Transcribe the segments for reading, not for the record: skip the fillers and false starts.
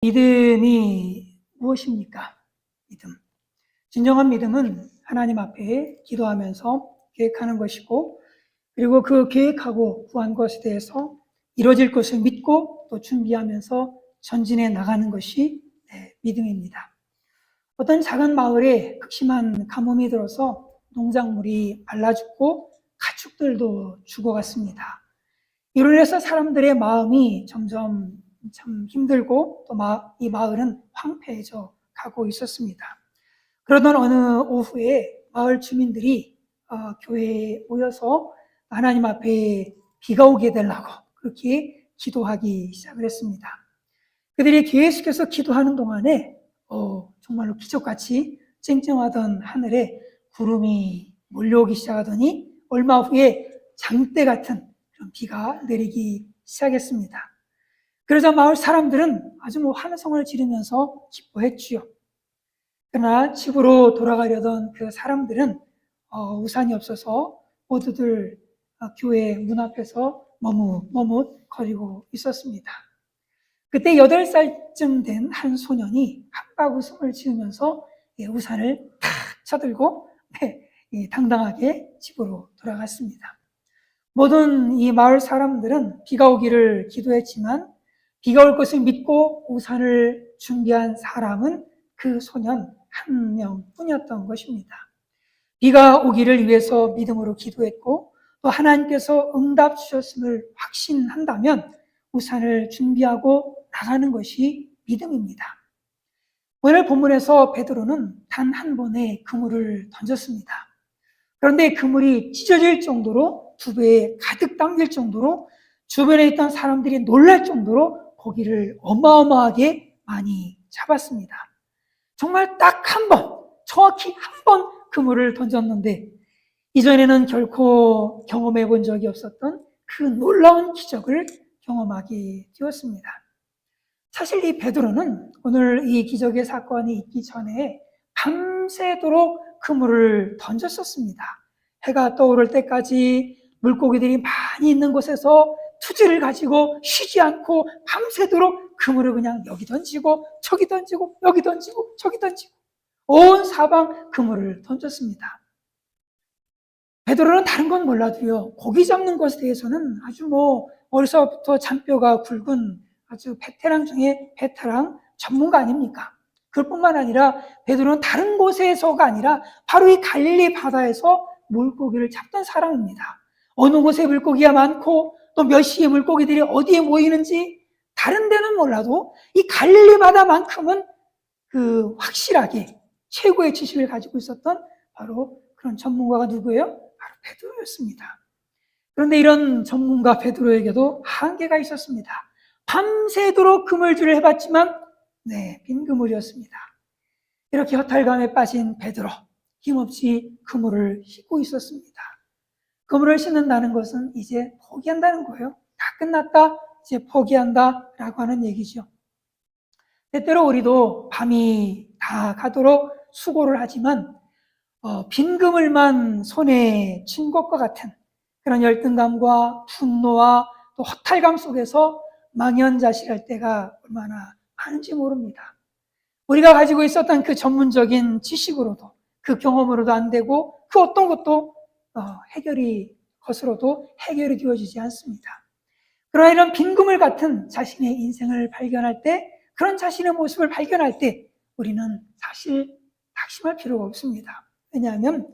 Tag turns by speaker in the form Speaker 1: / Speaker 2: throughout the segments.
Speaker 1: 믿음이 무엇입니까? 믿음. 진정한 믿음은 하나님 앞에 기도하면서 계획하는 것이고, 그리고 그 계획하고 구한 것에 대해서 이루어질 것을 믿고 또 준비하면서 전진해 나가는 것이 믿음입니다. 어떤 작은 마을에 극심한 가뭄이 들어서 농작물이 말라 죽고 가축들도 죽어갔습니다. 이로 인해서 사람들의 마음이 점점 참 힘들고 또 이 마을은 황폐해져 가고 있었습니다. 그러던 어느 오후에 마을 주민들이 교회에 모여서 하나님 앞에 비가 오게 해달라고 그렇게 기도하기 시작을 했습니다. 그들이 계속해서 기도하는 동안에 정말로 기적같이 쨍쨍하던 하늘에 구름이 몰려오기 시작하더니 얼마 후에 장대 같은 그런 비가 내리기 시작했습니다. 그러자 마을 사람들은 아주 환성을 지르면서 기뻐했지요. 그러나 집으로 돌아가려던 그 사람들은 우산이 없어서 모두들 교회 문 앞에서 머뭇거리고 있었습니다. 그때 8살쯤 된 한 소년이 한박 웃음을 지으면서 우산을 탁 쳐들고 당당하게 집으로 돌아갔습니다. 모든 이 마을 사람들은 비가 오기를 기도했지만 비가 올 것을 믿고 우산을 준비한 사람은 그 소년 한 명뿐이었던 것입니다. 비가 오기를 위해서 믿음으로 기도했고 또 하나님께서 응답 주셨음을 확신한다면 우산을 준비하고 나가는 것이 믿음입니다. 오늘 본문에서 베드로는 단 한 번의 그물을 던졌습니다. 그런데 그물이 찢어질 정도로 두 배에 가득 담길 정도로 주변에 있던 사람들이 놀랄 정도로 고기를 어마어마하게 많이 잡았습니다. 정말 딱 한 번, 정확히 한 번 그물을 던졌는데 이전에는 결코 경험해 본 적이 없었던 그 놀라운 기적을 경험하게 되었습니다. 사실 이 베드로는 오늘 이 기적의 사건이 있기 전에 밤새도록 그물을 던졌었습니다. 해가 떠오를 때까지 물고기들이 많이 있는 곳에서 투지를 가지고 쉬지 않고 밤새도록 그물을 그냥 여기 던지고 저기 던지고 여기 던지고 저기 던지고 온 사방 그물을 던졌습니다. 베드로는 다른 건 몰라도요, 고기 잡는 것에 대해서는 아주 어려서부터 잔뼈가 굵은 아주 베테랑 중에 베테랑 전문가 아닙니까? 그뿐만 아니라 베드로는 다른 곳에서가 아니라 바로 이 갈릴리 바다에서 물고기를 잡던 사람입니다. 어느 곳에 물고기가 많고 또 몇 시에 물고기들이 어디에 모이는지 다른 데는 몰라도 이 갈릴리 바다만큼은 확실하게 최고의 지식을 가지고 있었던 바로 그런 전문가가 누구예요? 바로 베드로였습니다. 그런데 이런 전문가 베드로에게도 한계가 있었습니다. 밤새도록 그물질을 해봤지만 빈 그물이었습니다. 이렇게 허탈감에 빠진 베드로, 힘없이 그물을 싣고 있었습니다. 그물을 싣는다는 것은 이제 포기한다는 거예요. 다 끝났다, 이제 포기한다 라고 하는 얘기죠. 때때로 우리도 밤이 다 가도록 수고를 하지만 빈 그물만 손에 쥔 것과 같은 그런 열등감과 분노와 또 허탈감 속에서 망연자실할 때가 얼마나 많은지 모릅니다. 우리가 가지고 있었던 그 전문적인 지식으로도 그 경험으로도 안 되고 그 어떤 것도 것으로도 해결이 되어지지 않습니다. 그러나 이런 빈 그물 같은 자신의 인생을 발견할 때, 그런 자신의 모습을 발견할 때 우리는 사실 낙심할 필요가 없습니다. 왜냐하면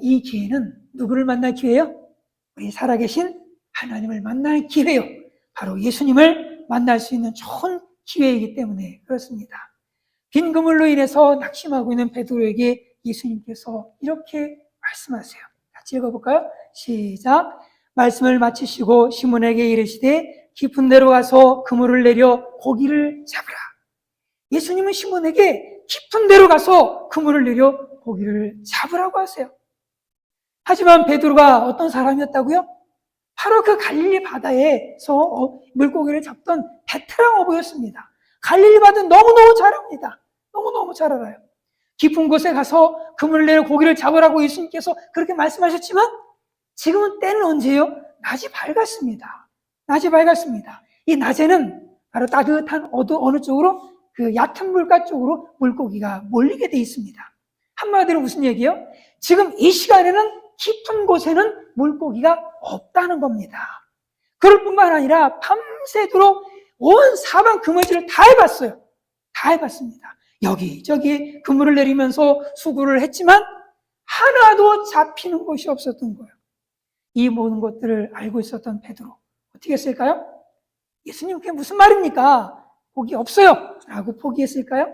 Speaker 1: 이 기회는 누구를 만날 기회예요? 우리 살아계신 하나님을 만날 기회요. 바로 예수님을 만날 수 있는 좋은 기회이기 때문에 그렇습니다. 빈 그물로 인해서 낙심하고 있는 베드로에게 예수님께서 이렇게 말씀하세요. 같이 읽어볼까요? 시작. 말씀을 마치시고 시몬에게 이르시되 깊은 데로 가서 그물을 내려 고기를 잡으라. 예수님은 시몬에게 깊은 데로 가서 그물을 내려 고기를 잡으라고 하세요. 하지만 베드로가 어떤 사람이었다고요? 바로 그 갈릴리 바다에서 물고기를 잡던 베테랑 어부였습니다. 갈릴리 바다는 너무너무 잘 압니다. 너무너무 잘 알아요. 깊은 곳에 가서 그물을 내려 고기를 잡으라고 예수님께서 그렇게 말씀하셨지만 지금은 때는 언제예요? 낮이 밝았습니다. 낮이 밝았습니다. 이 낮에는 바로 따뜻한 어느 쪽으로? 그 얕은 물가 쪽으로 물고기가 몰리게 돼 있습니다. 한마디로 무슨 얘기예요? 지금 이 시간에는 깊은 곳에는 물고기가 없다는 겁니다. 그럴 뿐만 아니라 밤새도록 온 사방 그물질을 다 해봤어요. 다 해봤습니다. 여기저기 그물을 내리면서 수구를 했지만 하나도 잡히는 곳이 없었던 거예요. 이 모든 것들을 알고 있었던 베드로 어떻게 했을까요? 예수님 그게 무슨 말입니까? 고기 없어요 라고 포기했을까요?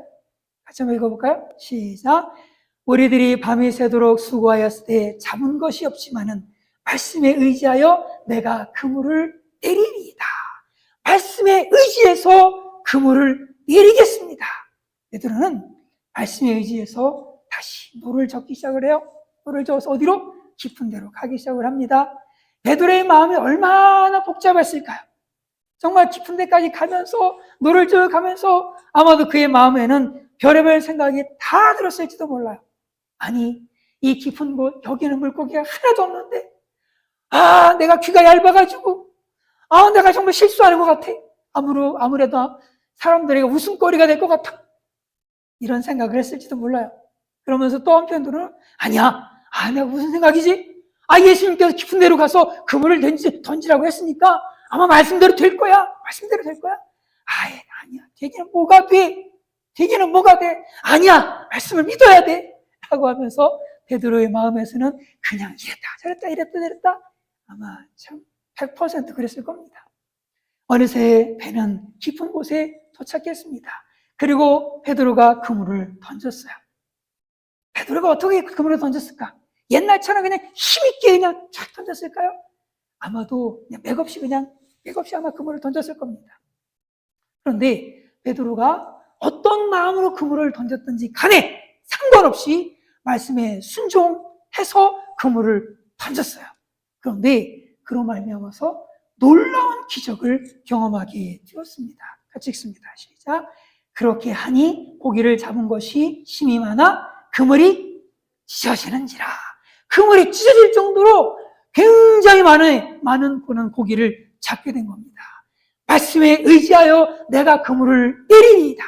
Speaker 1: 같이 한번 읽어볼까요? 시작. 우리들이 밤이 새도록 수고하였을 때 잡은 것이 없지만은 말씀에 의지하여 내가 그물을 내리리이다. 말씀에 의지해서 그물을 내리겠습니다. 베드로는 말씀에 의지해서 다시 노를 젓기 시작을 해요. 노를 저어서 어디로? 깊은 데로 가기 시작을 합니다. 베드로의 마음이 얼마나 복잡했을까요? 정말 깊은 데까지 가면서 노를 저어가면서 아마도 그의 마음에는 별의별 생각이 다 들었을지도 몰라요. 아니, 이 깊은 곳, 여기는 물고기가 하나도 없는데, 내가 귀가 얇아가지고, 내가 정말 실수하는 것 같아. 아무래도 사람들에게 웃음거리가 될 것 같아. 이런 생각을 했을지도 몰라요. 그러면서 또 한편으로는, 아니야, 내가 무슨 생각이지? 예수님께서 깊은 데로 가서 그물을 던지라고 했으니까 아마 말씀대로 될 거야. 말씀대로 될 거야. 아니야. 되기는 뭐가 돼? 되기는 뭐가 돼? 아니야. 말씀을 믿어야 돼. 라고 하면서 베드로의 마음에서는 그냥 이랬다 저랬다 아마 참 100% 그랬을 겁니다. 어느새 배는 깊은 곳에 도착했습니다. 그리고 베드로가 그물을 던졌어요. 베드로가 어떻게 그물을 던졌을까? 옛날처럼 그냥 힘있게 그냥 쫙 던졌을까요? 아마도 그냥 맥없이 아마 그물을 던졌을 겁니다. 그런데 베드로가 어떤 마음으로 그물을 던졌든지 간에 상관없이 말씀에 순종해서 그물을 던졌어요. 그런데 그로 말미암아서 놀라운 기적을 경험하게 되었습니다. 같이 읽습니다. 시작. 그렇게 하니 고기를 잡은 것이 심이 많아 그물이 찢어지는지라. 그물이 찢어질 정도로 굉장히 많은 고기를 잡게 된 겁니다. 말씀에 의지하여 내가 그물을 내리리이다.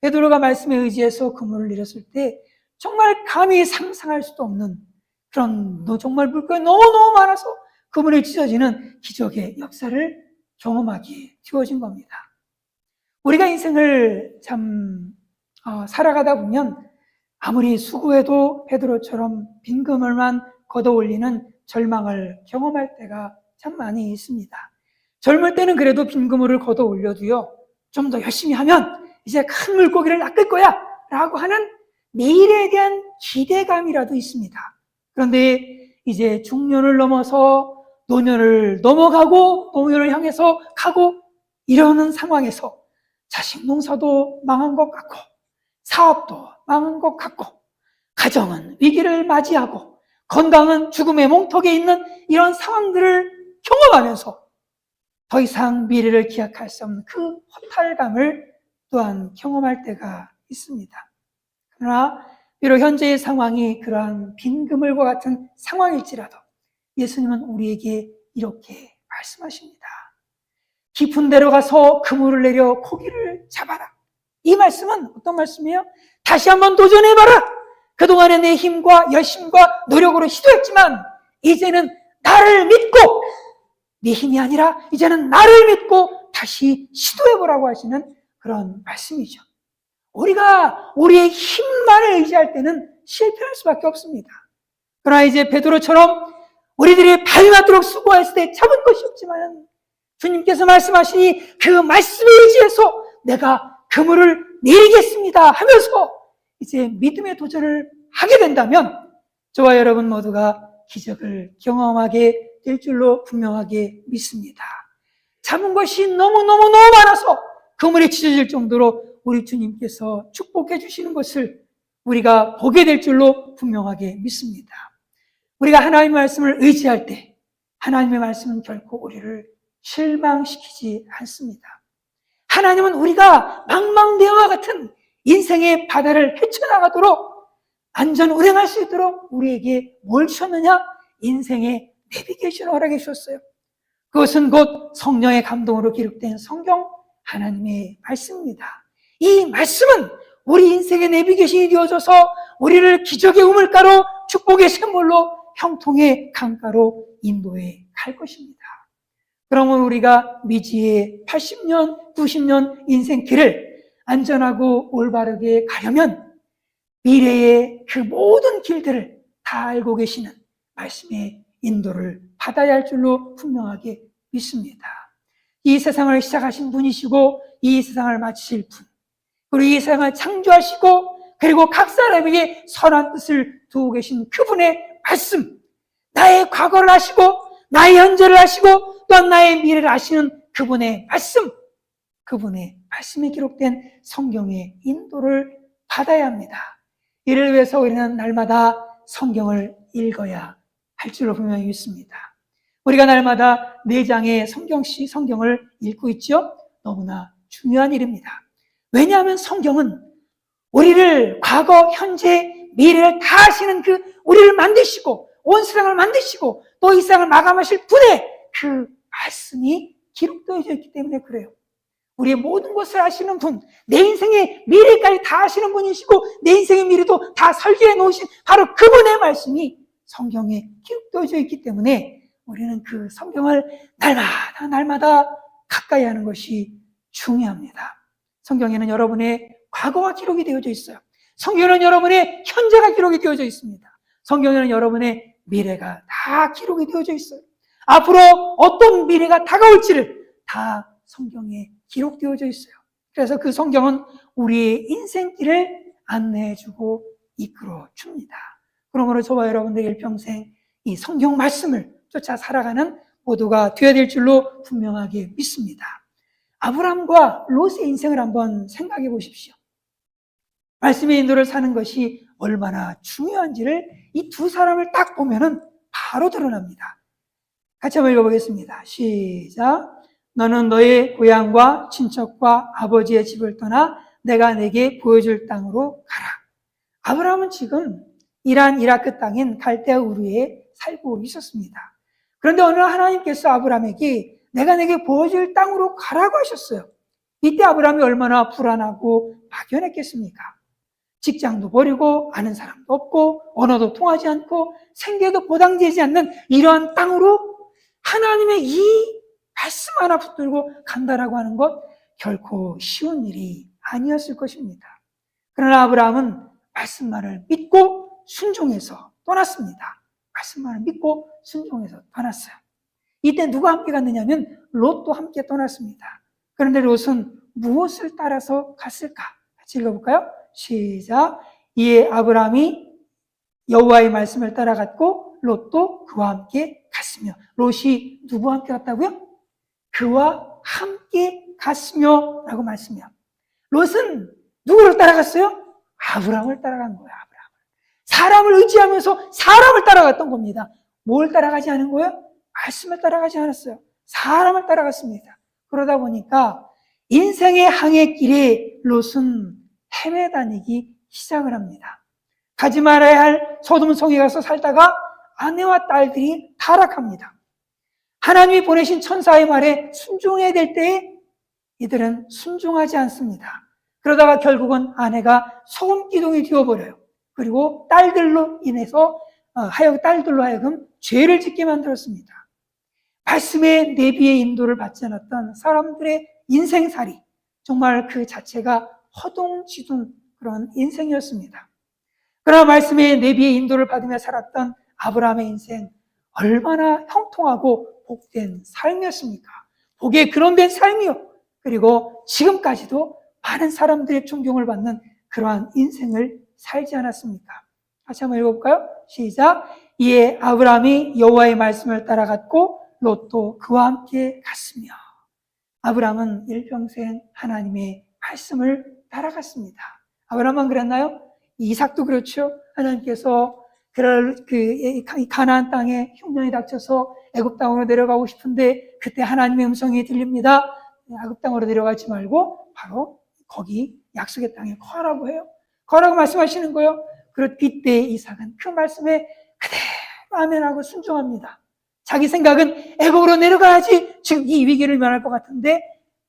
Speaker 1: 베드로가 말씀에 의지해서 그물을 내렸을 때 정말 감히 상상할 수도 없는 그런 정말 물고기가 너무너무 많아서 그물이 찢어지는 기적의 역사를 경험하게 되어진 겁니다. 우리가 인생을 참 살아가다 보면 아무리 수고해도 베드로처럼 빈 그물만 걷어 올리는 절망을 경험할 때가 참 많이 있습니다. 젊을 때는 그래도 빈 그물을 걷어 올려도요, 좀 더 열심히 하면 이제 큰 물고기를 낚을 거야 라고 하는 내일에 대한 기대감이라도 있습니다. 그런데 이제 중년을 넘어서 노년을 넘어가고 노년을 향해서 가고 이러는 상황에서 자식 농사도 망한 것 같고 사업도 망한 것 같고 가정은 위기를 맞이하고 건강은 죽음의 몽턱에 있는 이런 상황들을 경험하면서 더 이상 미래를 기약할 수 없는 그 허탈감을 또한 경험할 때가 있습니다. 그러나 비록 현재의 상황이 그러한 빈 그물과 같은 상황일지라도 예수님은 우리에게 이렇게 말씀하십니다. 깊은 데로 가서 그물을 내려 고기를 잡아라. 이 말씀은 어떤 말씀이에요? 다시 한번 도전해봐라. 그동안에 내 힘과 열심과 노력으로 시도했지만 이제는 나를 믿고 네 힘이 아니라 이제는 나를 믿고 다시 시도해보라고 하시는 그런 말씀이죠. 우리가 우리의 힘만을 의지할 때는 실패할 수밖에 없습니다. 그러나 이제 베드로처럼 우리들이 발맞도록 수고했을 때 잡은 것이 없지만 주님께서 말씀하시니 그 말씀에 의지해서 내가 그물을 내리겠습니다 하면서 이제 믿음의 도전을 하게 된다면 저와 여러분 모두가 기적을 경험하게 될 줄로 분명하게 믿습니다. 잡은 것이 너무너무 많아서 그물이 찢어질 정도로 우리 주님께서 축복해 주시는 것을 우리가 보게 될 줄로 분명하게 믿습니다. 우리가 하나님의 말씀을 의지할 때 하나님의 말씀은 결코 우리를 실망시키지 않습니다. 하나님은 우리가 망망대해와 같은 인생의 바다를 헤쳐나가도록 안전 운행할 수 있도록 우리에게 뭘 주셨느냐? 인생의 내비게이션을 허락해 주셨어요. 그것은 곧 성령의 감동으로 기록된 성경 하나님의 말씀입니다. 이 말씀은 우리 인생의 내비게이션이 되어줘서 우리를 기적의 우물가로 축복의 샘물로 형통의 강가로 인도해 갈 것입니다. 그러면 우리가 미지의 80년, 90년 인생길을 안전하고 올바르게 가려면 미래의 그 모든 길들을 다 알고 계시는 말씀의 인도를 받아야 할 줄로 분명하게 믿습니다. 이 세상을 시작하신 분이시고 이 세상을 마치실 분, 그리고 이 세상을 창조하시고 그리고 각 사람에게 선한 뜻을 두고 계신 그분의 말씀, 나의 과거를 아시고 나의 현재를 아시고 또한 나의 미래를 아시는 그분의 말씀, 그분의 말씀에 기록된 성경의 인도를 받아야 합니다. 이를 위해서 우리는 날마다 성경을 읽어야 할 줄로 분명히 믿습니다. 우리가 날마다 4장의 성경을 읽고 있죠? 너무나 중요한 일입니다. 왜냐하면 성경은 우리를 과거, 현재, 미래를 다 아시는 우리를 만드시고 온 세상을 만드시고 또 이 세상을 마감하실 분의 그 말씀이 기록되어져 있기 때문에 그래요. 우리의 모든 것을 아시는 분, 내 인생의 미래까지 다 아시는 분이시고 내 인생의 미래도 다 설계해 놓으신 바로 그분의 말씀이 성경에 기록되어져 있기 때문에 우리는 그 성경을 날마다 가까이 하는 것이 중요합니다. 성경에는 여러분의 과거가 기록이 되어져 있어요. 성경에는 여러분의 현재가 기록이 되어져 있습니다. 성경에는 여러분의 미래가 다 기록이 되어져 있어요. 앞으로 어떤 미래가 다가올지를 다 성경에 기록되어져 있어요. 그래서 그 성경은 우리의 인생길을 안내해주고 이끌어줍니다. 그러므로 저와 여러분들의 일평생 이 성경 말씀을 쫓아 살아가는 모두가 되어야 될 줄로 분명하게 믿습니다. 아브라함과 롯의 인생을 한번 생각해 보십시오. 말씀의 인도를 사는 것이 얼마나 중요한지를 이 두 사람을 딱 보면은 바로 드러납니다. 같이 한번 읽어보겠습니다. 시작. 너는 너의 고향과 친척과 아버지의 집을 떠나 내가 내게 보여줄 땅으로 가라. 아브라함은 지금 이라크 땅인 갈대아 우르에 살고 있었습니다. 그런데 어느 날 하나님께서 아브라함에게 내가 내게 보여줄 땅으로 가라고 하셨어요. 이때 아브라함이 얼마나 불안하고 막연했겠습니까? 직장도 버리고 아는 사람도 없고 언어도 통하지 않고 생계도 보장되지 않는 이러한 땅으로 하나님의 이 말씀 하나 붙들고 간다라고 하는 것 결코 쉬운 일이 아니었을 것입니다. 그러나 아브라함은 말씀만을 믿고 순종해서 떠났습니다. 말씀만을 믿고 순종해서 떠났어요. 이때 누가 함께 갔느냐면 롯도 함께 떠났습니다. 그런데 롯은 무엇을 따라서 갔을까? 같이 읽어볼까요? 시작. 이에 아브라함이 여호와의 말씀을 따라갔고 롯도 그와 함께 갔으며. 롯이 누구와 함께 갔다고요? 그와 함께 갔으며 라고 말씀해요. 롯은 누구를 따라갔어요? 아브라함을 따라간 거예요. 사람을 의지하면서 사람을 따라갔던 겁니다. 뭘 따라가지 않은 거예요? 말씀을 따라가지 않았어요. 사람을 따라갔습니다. 그러다 보니까 인생의 항해길에 롯은 헤매다니기 시작을 합니다. 가지 말아야 할 소돔 성에 가서 살다가 아내와 딸들이 타락합니다. 하나님이 보내신 천사의 말에 순종해야 될 때에 이들은 순종하지 않습니다. 그러다가 결국은 아내가 소금기둥이 되어버려요. 그리고 딸들로 하여금 죄를 짓게 만들었습니다. 말씀의 내비의 인도를 받지 않았던 사람들의 인생살이 정말 그 자체가 허둥지둥 그런 인생이었습니다. 그러나 말씀의 내비의 인도를 받으며 살았던 아브라함의 인생 얼마나 형통하고 복된 삶이었습니까? 복에 근원된 삶이요. 그리고 지금까지도 많은 사람들의 존경을 받는 그러한 인생을 살지 않았습니까? 다시 한번 읽어볼까요? 시작. 이에 아브라함이 여호와의 말씀을 따라갔고 롯도 그와 함께 갔으며. 아브라함은 일평생 하나님의 말씀을 따라갔습니다. 아브라함만 그랬나요? 이삭도 그렇죠. 하나님께서 가나안 땅에 흉년이 닥쳐서 애굽 땅으로 내려가고 싶은데 그때 하나님의 음성이 들립니다. 애굽 땅으로 내려가지 말고 바로 거기 약속의 땅에 거하라고 해요. 거라고 말씀하시는 거예요. 그때 이삭은 그 말씀에 그대로 아멘하고 순종합니다. 자기 생각은 애굽으로 내려가야지 지금 이 위기를 면할 것 같은데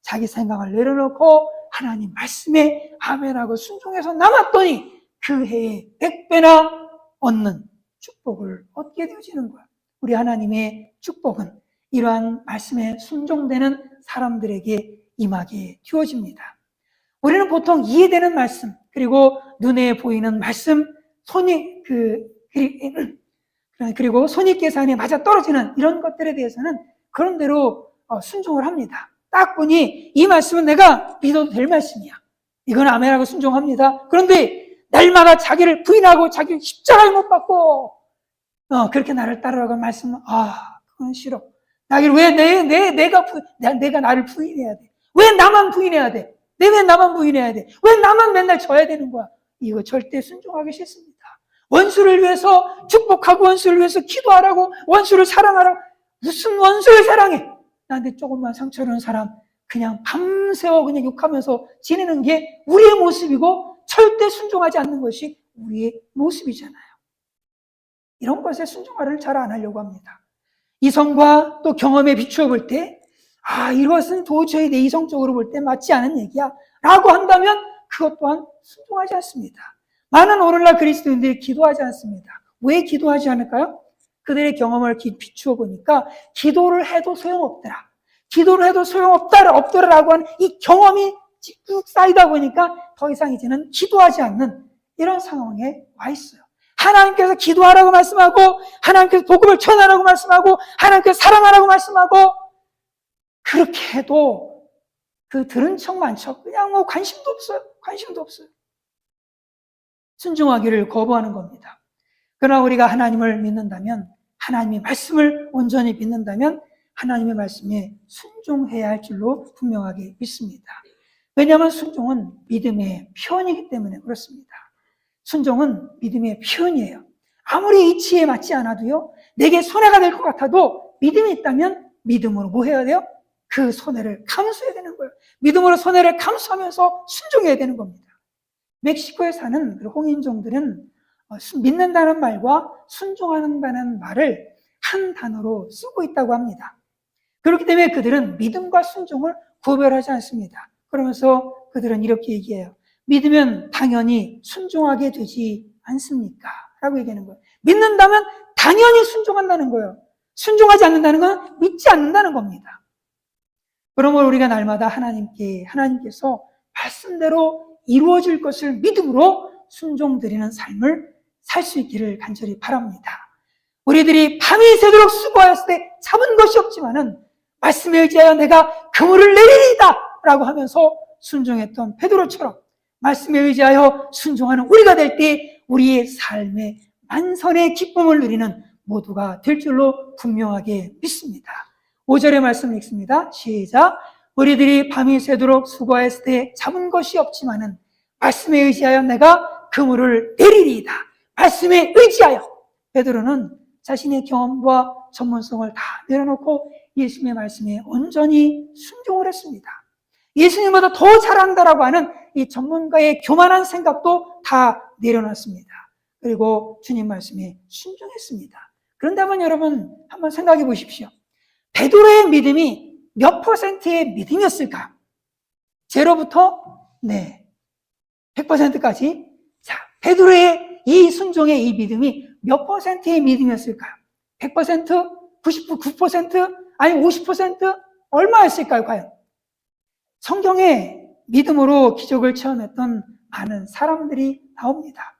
Speaker 1: 자기 생각을 내려놓고 하나님 말씀에 아멘하고 순종해서 남았더니 그 해에 100배나 얻는 축복을 얻게 되어지는 거야. 우리 하나님의 축복은 이러한 말씀에 순종되는 사람들에게 임하게 되어집니다. 우리는 보통 이해되는 말씀, 그리고 눈에 보이는 말씀, 그리고 손익계산에 맞아 떨어지는 이런 것들에 대해서는 그런 대로 순종을 합니다. 딱 보니 이 말씀은 내가 믿어도 될 말씀이야. 이건 아멘하고 순종합니다. 그런데 날마다 자기를 부인하고 자기를 십자가에 못 박고 그렇게 나를 따르라고 한 말씀은 그건 싫어. 나를 왜 내가 나를 부인해야 돼? 왜 나만 부인해야 돼? 왜 나만 부인해야 돼? 왜 나만 맨날 져야 되는 거야? 이거 절대 순종하기 싫습니다. 원수를 위해서 축복하고 원수를 위해서 기도하라고, 원수를 사랑하라고. 무슨 원수를 사랑해? 나한테 조금만 상처를 준 사람 그냥 밤새워 그냥 욕하면서 지내는 게 우리의 모습이고 절대 순종하지 않는 것이 우리의 모습이잖아요. 이런 것에 순종하를 잘 안 하려고 합니다. 이성과 또 경험에 비추어 볼 때 이것은 도저히 내 이성적으로 볼 때 맞지 않은 얘기야 라고 한다면 그것 또한 순종하지 않습니다. 많은 오늘날 그리스도인들이 기도하지 않습니다. 왜 기도하지 않을까요? 그들의 경험을 비추어 보니까 기도를 해도 소용없더라. 기도를 해도 없더라라고 하는 이 경험이 쭉 쌓이다 보니까 더 이상 이제는 기도하지 않는 이런 상황에 와 있어요. 하나님께서 기도하라고 말씀하고, 하나님께서 복음을 전하라고 말씀하고, 하나님께서 사랑하라고 말씀하고, 그렇게 해도 그 들은 척만 척 그냥 관심도 없어요. 순종하기를 거부하는 겁니다. 그러나 우리가 하나님을 믿는다면, 하나님의 말씀을 온전히 믿는다면 하나님의 말씀에 순종해야 할 줄로 분명하게 믿습니다. 왜냐하면 순종은 믿음의 표현이기 때문에 그렇습니다. 순종은 믿음의 표현이에요. 아무리 이치에 맞지 않아도요, 내게 손해가 될 것 같아도 믿음이 있다면 믿음으로 뭐 해야 돼요? 그 손해를 감수해야 되는 거예요. 믿음으로 손해를 감수하면서 순종해야 되는 겁니다. 멕시코에 사는 홍인종들은 믿는다는 말과 순종한다는 말을 한 단어로 쓰고 있다고 합니다. 그렇기 때문에 그들은 믿음과 순종을 구별하지 않습니다. 그러면서 그들은 이렇게 얘기해요. 믿으면 당연히 순종하게 되지 않습니까? 라고 얘기하는 거예요. 믿는다면 당연히 순종한다는 거예요. 순종하지 않는다는 건 믿지 않는다는 겁니다. 그러므로 우리가 날마다 하나님께서 말씀대로 이루어질 것을 믿음으로 순종드리는 삶을 살 수 있기를 간절히 바랍니다. 우리들이 밤이 새도록 수고하였을 때 잡은 것이 없지만은 말씀에 의지하여 내가 그물을 내리리이다 라고 하면서 순종했던 베드로처럼 말씀에 의지하여 순종하는 우리가 될 때 우리의 삶의 만선의 기쁨을 누리는 모두가 될 줄로 분명하게 믿습니다. 5절의 말씀 읽습니다. 시작. 우리들이 밤이 새도록 수고하였을 때 잡은 것이 없지만은 말씀에 의지하여 내가 그물을 내리리이다. 말씀에 의지하여. 베드로는 자신의 경험과 전문성을 다 내려놓고 예수님의 말씀에 온전히 순종을 했습니다. 예수님보다 더 잘한다라고 하는 이 전문가의 교만한 생각도 다 내려놨습니다. 그리고 주님 말씀에 순종했습니다. 그런데 여러분 한번 생각해 보십시오. 베드로의 믿음이 몇 %의 믿음이었을까? 0부터 100%까지. 자, 베드로의 이 순종의 이 믿음이 몇 %의 믿음이었을까요? 100%? 99%? 아니 50%? 얼마였을까요, 과연? 성경에 믿음으로 기적을 체험했던 많은 사람들이 나옵니다.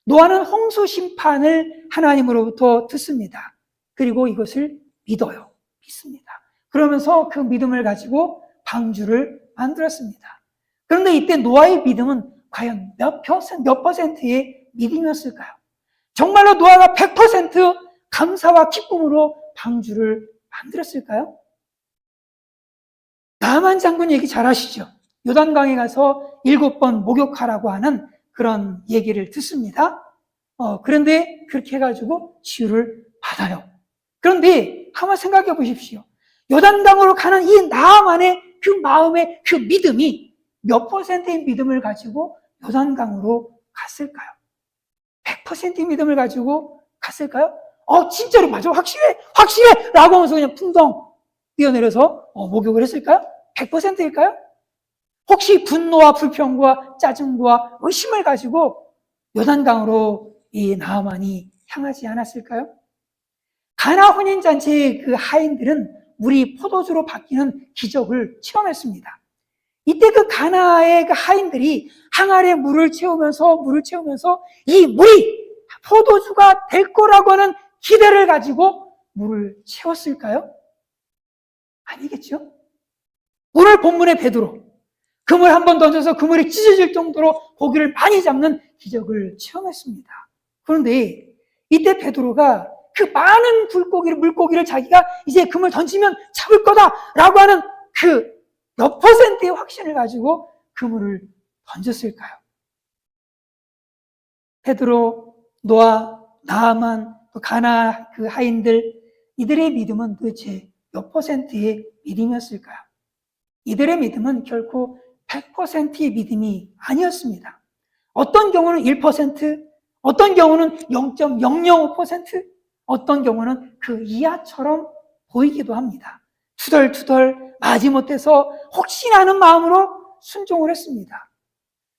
Speaker 1: 노아는 홍수 심판을 하나님으로부터 듣습니다. 그리고 이것을 믿습니다. 그러면서 그 믿음을 가지고 방주를 만들었습니다. 그런데 이때 노아의 믿음은 과연 몇 %의 믿음이었을까요? 정말로 노아가 100% 감사와 기쁨으로 방주를 만들었을까요? 나만 장군 얘기 잘 아시죠? 요단강에 가서 7번 목욕하라고 하는 그런 얘기를 듣습니다. 그런데 그렇게 해가지고 치유를 받아요. 그런데 한번 생각해 보십시오. 요단강으로 가는 이 나만의 그 마음의 그 믿음이 몇 %의 믿음을 가지고 요단강으로 갔을까요? 100%의 믿음을 가지고 갔을까요? 진짜로 맞아, 확실해 라고 하면서 그냥 풍덩 뛰어내려서 목욕을 했을까요? 100%일까요? 혹시 분노와 불평과 짜증과 의심을 가지고 요단강으로 이 나아만이 향하지 않았을까요? 가나 혼인잔치의 그 하인들은 물이 포도주로 바뀌는 기적을 체험했습니다. 이때 그 가나의 그 하인들이 항아리에 물을 채우면서 이 물이 포도주가 될 거라고 하는 기대를 가지고 물을 채웠을까요? 아니겠죠? 오늘 본문의 베드로, 그물 한 번 던져서 그물이 찢어질 정도로 고기를 많이 잡는 기적을 체험했습니다. 그런데 이때 베드로가 그 많은 물고기를 자기가 이제 그물 던지면 잡을 거다라고 하는 그 몇 퍼센트의 확신을 가지고 그물을 던졌을까요? 베드로, 노아, 나아만, 또 가나 그 하인들, 이들의 믿음은 도대체 몇 퍼센트의 믿음이었을까요? 이들의 믿음은 결코 100%의 믿음이 아니었습니다. 어떤 경우는 1%, 어떤 경우는 0.005%, 어떤 경우는 그 이하처럼 보이기도 합니다. 투덜투덜 마지못해서 혹시나 하는 마음으로 순종을 했습니다.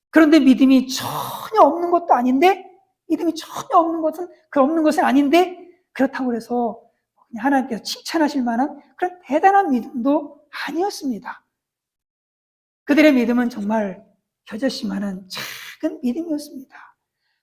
Speaker 1: 그런데 믿음이 전혀 없는 것도 아닌데, 없는 것은 아닌데, 그렇다고 해서 하나님께서 칭찬하실 만한 그런 대단한 믿음도 아니었습니다. 그들의 믿음은 정말 겨자씨만한 작은 믿음이었습니다.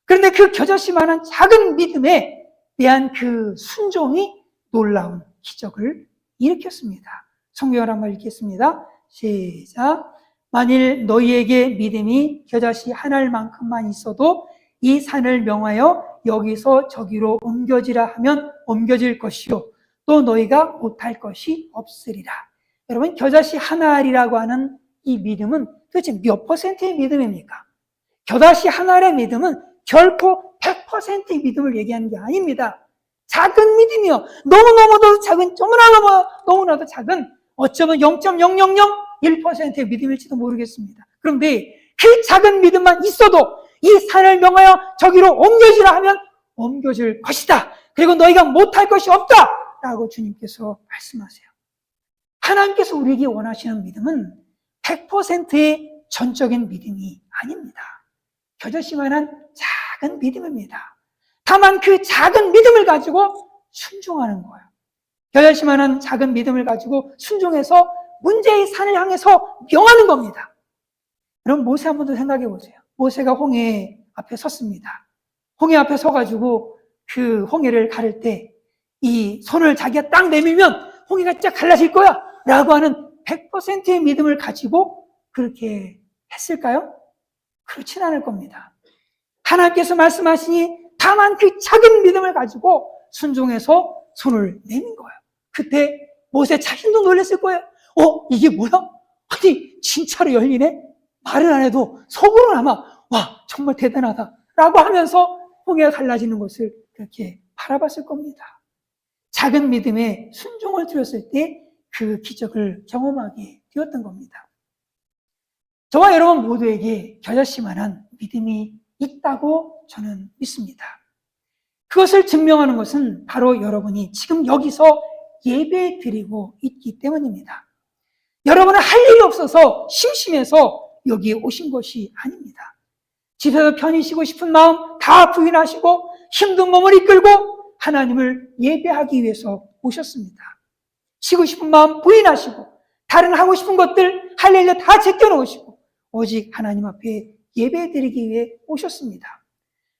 Speaker 1: 그런데 그 겨자씨만한 작은 믿음에 대한 그 순종이 놀라운 기적을 일으켰습니다. 성경을 한번 읽겠습니다. 시작. 만일 너희에게 믿음이 겨자씨 한 알만큼만 있어도 이 산을 명하여 여기서 저기로 옮겨지라 하면 옮겨질 것이요 또 너희가 못할 것이 없으리라. 여러분, 겨자씨 한 알이라고 하는 이 믿음은 도대체 몇 퍼센트의 믿음입니까? 겨자씨 한 알의 믿음은 결코 100%의 믿음을 얘기하는 게 아닙니다. 작은 믿음이요. 너무너무도 작은, 너무나도 작은, 어쩌면 0.0001%의 믿음일지도 모르겠습니다. 그런데 그 작은 믿음만 있어도 이 산을 명하여 저기로 옮겨지라 하면 옮겨질 것이다. 그리고 너희가 못할 것이 없다. 라고 주님께서 말씀하세요. 하나님께서 우리에게 원하시는 믿음은 100%의 전적인 믿음이 아닙니다. 겨자씨만한 작은 믿음입니다. 다만 그 작은 믿음을 가지고 순종하는 거예요. 겨자씨만한 작은 믿음을 가지고 순종해서 문제의 산을 향해서 명하는 겁니다. 여러분, 모세 한 번 더 생각해 보세요. 모세가 홍해 앞에 섰습니다. 홍해 앞에 서가지고 그 홍해를 가를 때 이 손을 자기가 딱 내밀면 홍해가 쫙 갈라질 거야 라고 하는 100%의 믿음을 가지고 그렇게 했을까요? 그렇진 않을 겁니다. 하나님께서 말씀하시니 다만 그 작은 믿음을 가지고 순종해서 손을 내민 거예요. 그때 모세 자신도 놀랐을 거예요. 이게 뭐야? 아니, 진짜로 열리네? 말은 안 해도 속으로는 아마 와, 정말 대단하다 라고 하면서 홍해가 갈라지는 것을 그렇게 바라봤을 겁니다. 작은 믿음에 순종을 드렸을 때 그 기적을 경험하게 되었던 겁니다. 저와 여러분 모두에게 겨자씨만한 믿음이 있다고 저는 믿습니다. 그것을 증명하는 것은 바로 여러분이 지금 여기서 예배 드리고 있기 때문입니다. 여러분은 할 일이 없어서 심심해서 여기에 오신 것이 아닙니다. 집에서 편히 쉬고 싶은 마음 다 부인하시고 힘든 몸을 이끌고 하나님을 예배하기 위해서 오셨습니다. 쉬고 싶은 마음 부인하시고 다른 하고 싶은 것들 할 일을 다 제껴놓으시고 오직 하나님 앞에 예배드리기 위해 오셨습니다.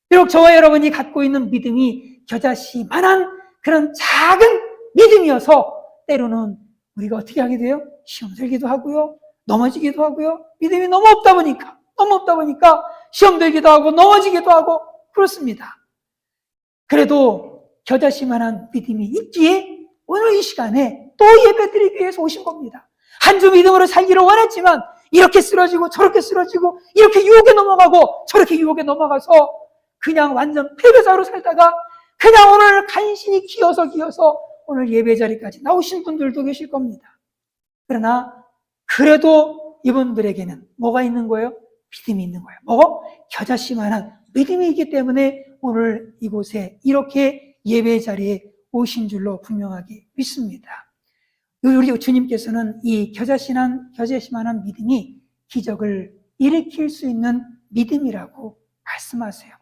Speaker 1: 비록 저와 여러분이 갖고 있는 믿음이 겨자씨만한 그런 작은 믿음이어서 때로는 우리가 어떻게 하게 돼요? 시험 들기도 하고요, 넘어지기도 하고요. 믿음이 너무 없다 보니까 시험 들기도 하고 넘어지기도 하고 그렇습니다. 그래도 겨자씨만한 믿음이 있기에 오늘 이 시간에 또 예배드리기 위해서 오신 겁니다. 한 주 믿음으로 살기를 원했지만 이렇게 쓰러지고 저렇게 쓰러지고 이렇게 유혹에 넘어가고 저렇게 유혹에 넘어가서 그냥 완전 패배자로 살다가 그냥 오늘 간신히 기어서 오늘 예배 자리까지 나오신 분들도 계실 겁니다. 그러나 그래도 이분들에게는 뭐가 있는 거예요? 믿음이 있는 거예요. 겨자씨만한 믿음이 있기 때문에 오늘 이곳에 이렇게 예배 자리에 오신 줄로 분명하게 믿습니다. 우리 주님께서는 이 겨자씨만한 믿음이 기적을 일으킬 수 있는 믿음이라고 말씀하세요.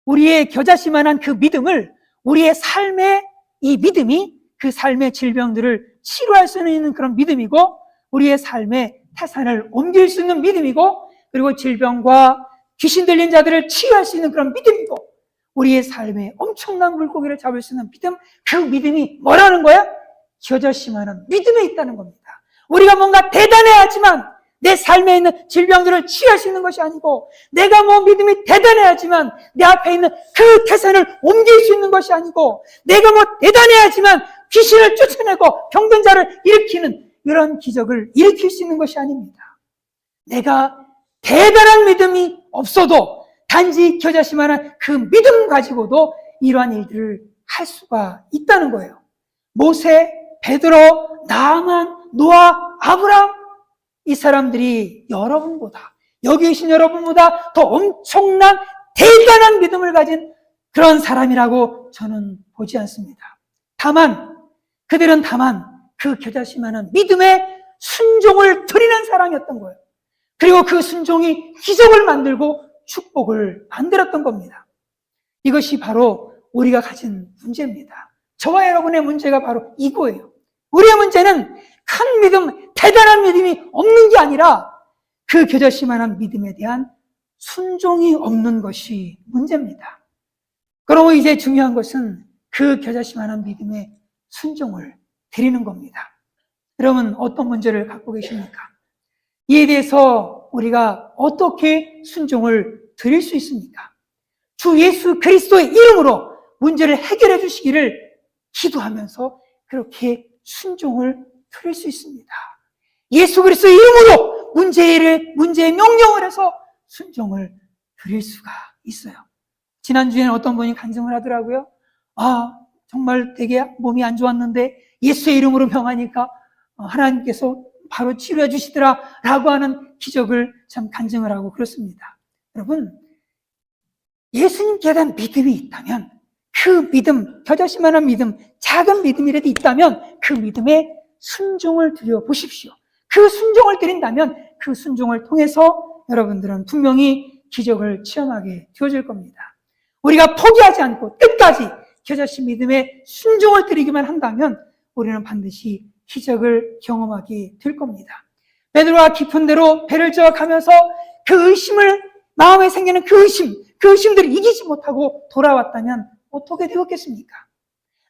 Speaker 1: 우리의 겨자씨만한 그 믿음을, 우리의 삶의 이 믿음이 그 삶의 질병들을 치료할 수 있는 그런 믿음이고, 우리의 삶의 태산을 옮길 수 있는 믿음이고, 그리고 질병과 귀신 들린 자들을 치유할 수 있는 그런 믿음이고, 우리의 삶에 엄청난 물고기를 잡을 수 있는 믿음, 그 믿음이 뭐라는 거야? 겨자씨만한 믿음에 있다는 겁니다. 우리가 뭔가 대단해야지만 내 삶에 있는 질병들을 치유할 수 있는 것이 아니고, 내가 뭐 믿음이 대단해야지만 내 앞에 있는 그 태산을 옮길 수 있는 것이 아니고, 내가 뭐 대단해야지만 귀신을 쫓아내고 병든 자를 일으키는 이런 기적을 일으킬 수 있는 것이 아닙니다. 내가 대단한 믿음이 없어도 단지 겨자씨만한 그 믿음 가지고도 이러한 일들을 할 수가 있다는 거예요. 모세, 베드로, 나아만, 노아, 아브라함, 이 사람들이 여러분보다, 여기 계신 여러분보다 더 엄청난 대단한 믿음을 가진 그런 사람이라고 저는 보지 않습니다. 그들은 다만 그 겨자씨만한 믿음의 순종을 드리는 사람이었던 거예요. 그리고 그 순종이 기적을 만들고 축복을 만들었던 겁니다. 이것이 바로 우리가 가진 문제입니다. 저와 여러분의 문제가 바로 이거예요. 우리의 문제는 큰 믿음, 대단한 믿음이 없는 게 아니라 그 겨자씨만한 믿음에 대한 순종이 없는 것이 문제입니다. 그러고 이제 중요한 것은 그 겨자씨만한 믿음의 순종을 드리는 겁니다. 여러분, 어떤 문제를 갖고 계십니까? 이에 대해서 우리가 어떻게 순종을 드릴 수 있습니까? 주 예수 그리스도의 이름으로 문제를 해결해 주시기를 기도하면서 그렇게 순종을 드릴 수 있습니다. 예수 그리스도의 이름으로 문제의 명령을 해서 순종을 드릴 수가 있어요. 지난주에는 어떤 분이 간증을 하더라고요. 정말 되게 몸이 안 좋았는데 예수의 이름으로 명하니까 하나님께서 바로 치료해 주시더라 라고 하는 기적을 참 간증을 하고 그렇습니다. 여러분, 예수님께 대한 믿음이 있다면 그 믿음, 겨자씨만한 믿음, 작은 믿음이라도 있다면 그 믿음에 순종을 드려 보십시오. 그 순종을 드린다면 그 순종을 통해서 여러분들은 분명히 기적을 체험하게 되어질 겁니다. 우리가 포기하지 않고 끝까지 겨자씨 믿음에 순종을 드리기만 한다면 우리는 반드시 기적을 경험하게 될 겁니다. 베드로가 깊은 데로 배를 저어 가면서 그 의심을, 마음에 생기는 그 의심들을 이기지 못하고 돌아왔다면 어떻게 되었겠습니까?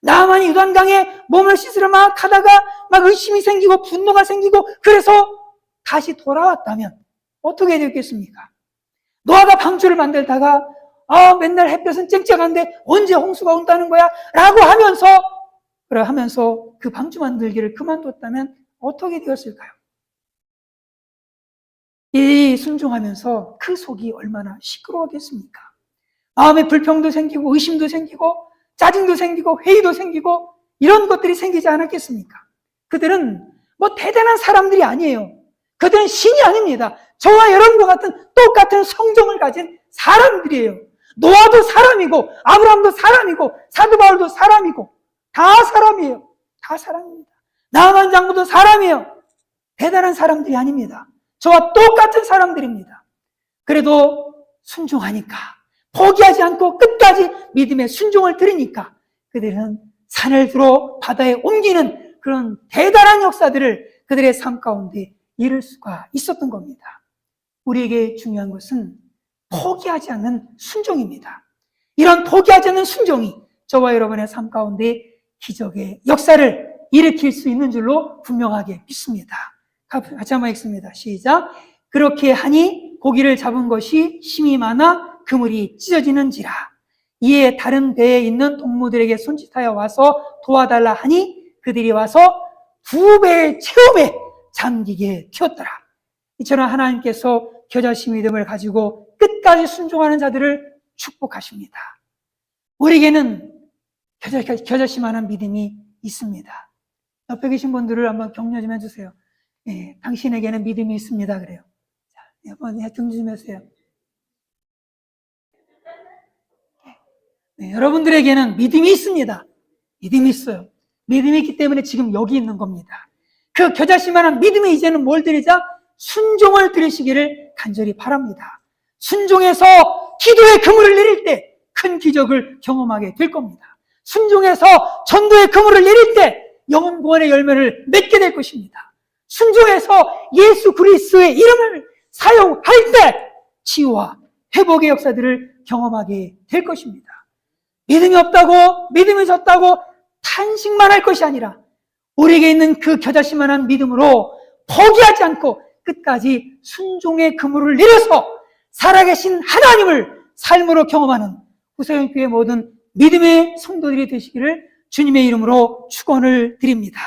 Speaker 1: 나아만이 요단강에 몸을 씻으러 막 가다가 막 의심이 생기고 분노가 생기고 그래서 다시 돌아왔다면 어떻게 되었겠습니까? 노아가 방주를 만들다가 맨날 햇볕은 쨍쨍한데 언제 홍수가 온다는 거야? 라고 하면서 그 방주 만들기를 그만뒀다면 어떻게 되었을까요? 이 순종하면서 그 속이 얼마나 시끄러웠겠습니까? 마음에 불평도 생기고 의심도 생기고 짜증도 생기고 회의도 생기고 이런 것들이 생기지 않았겠습니까? 그들은 뭐 대단한 사람들이 아니에요. 그들은 신이 아닙니다. 저와 여러분과 같은 똑같은 성정을 가진 사람들이에요. 노아도 사람이고 아브라함도 사람이고 사도 바울도 사람이고 다 사람이에요. 다 사람입니다. 나아만 장군도 사람이에요. 대단한 사람들이 아닙니다. 저와 똑같은 사람들입니다. 그래도 순종하니까, 포기하지 않고 끝까지 믿음의 순종을 드리니까 그들은 산을 들어 바다에 옮기는 그런 대단한 역사들을 그들의 삶 가운데 이룰 수가 있었던 겁니다. 우리에게 중요한 것은 포기하지 않는 순종입니다. 이런 포기하지 않는 순종이 저와 여러분의 삶 가운데 기적의 역사를 일으킬 수 있는 줄로 분명하게 믿습니다. 같이 한번 읽습니다. 시작. 그렇게 하니 고기를 잡은 것이 심이 많아 그물이 찢어지는지라. 이에 다른 배에 있는 동무들에게 손짓하여 와서 도와달라 하니 그들이 와서 2배의 체험에 잠기게 되었더라. 이처럼 하나님께서 겨자씨 믿음을 가지고 끝까지 순종하는 자들을 축복하십니다. 우리에게는 겨자씨만한 믿음이 있습니다. 옆에 계신 분들을 한번 격려 좀 해주세요. 당신에게는 믿음이 있습니다. 그래요. 자, 한번 등 좀 해주세요. 여러분들에게는 믿음이 있습니다. 믿음이 있어요. 믿음이 있기 때문에 지금 여기 있는 겁니다. 그 겨자씨만한 믿음이 이제는 뭘 드리자? 순종을 드리시기를 간절히 바랍니다. 순종해서 기도의 그물을 내릴 때 큰 기적을 경험하게 될 겁니다. 순종해서 전도의 그물을 내릴 때 영혼 구원의 열매를 맺게 될 것입니다. 순종해서 예수 그리스도의 이름을 사용할 때 치유와 회복의 역사들을 경험하게 될 것입니다. 믿음이 없다고, 믿음이 졌다고 탄식만 할 것이 아니라 우리에게 있는 그 겨자씨만한 믿음으로 포기하지 않고 끝까지 순종의 그물을 내려서 살아계신 하나님을 삶으로 경험하는 후세영교회 모든 믿음의 성도들이 되시기를 주님의 이름으로 축원을 드립니다.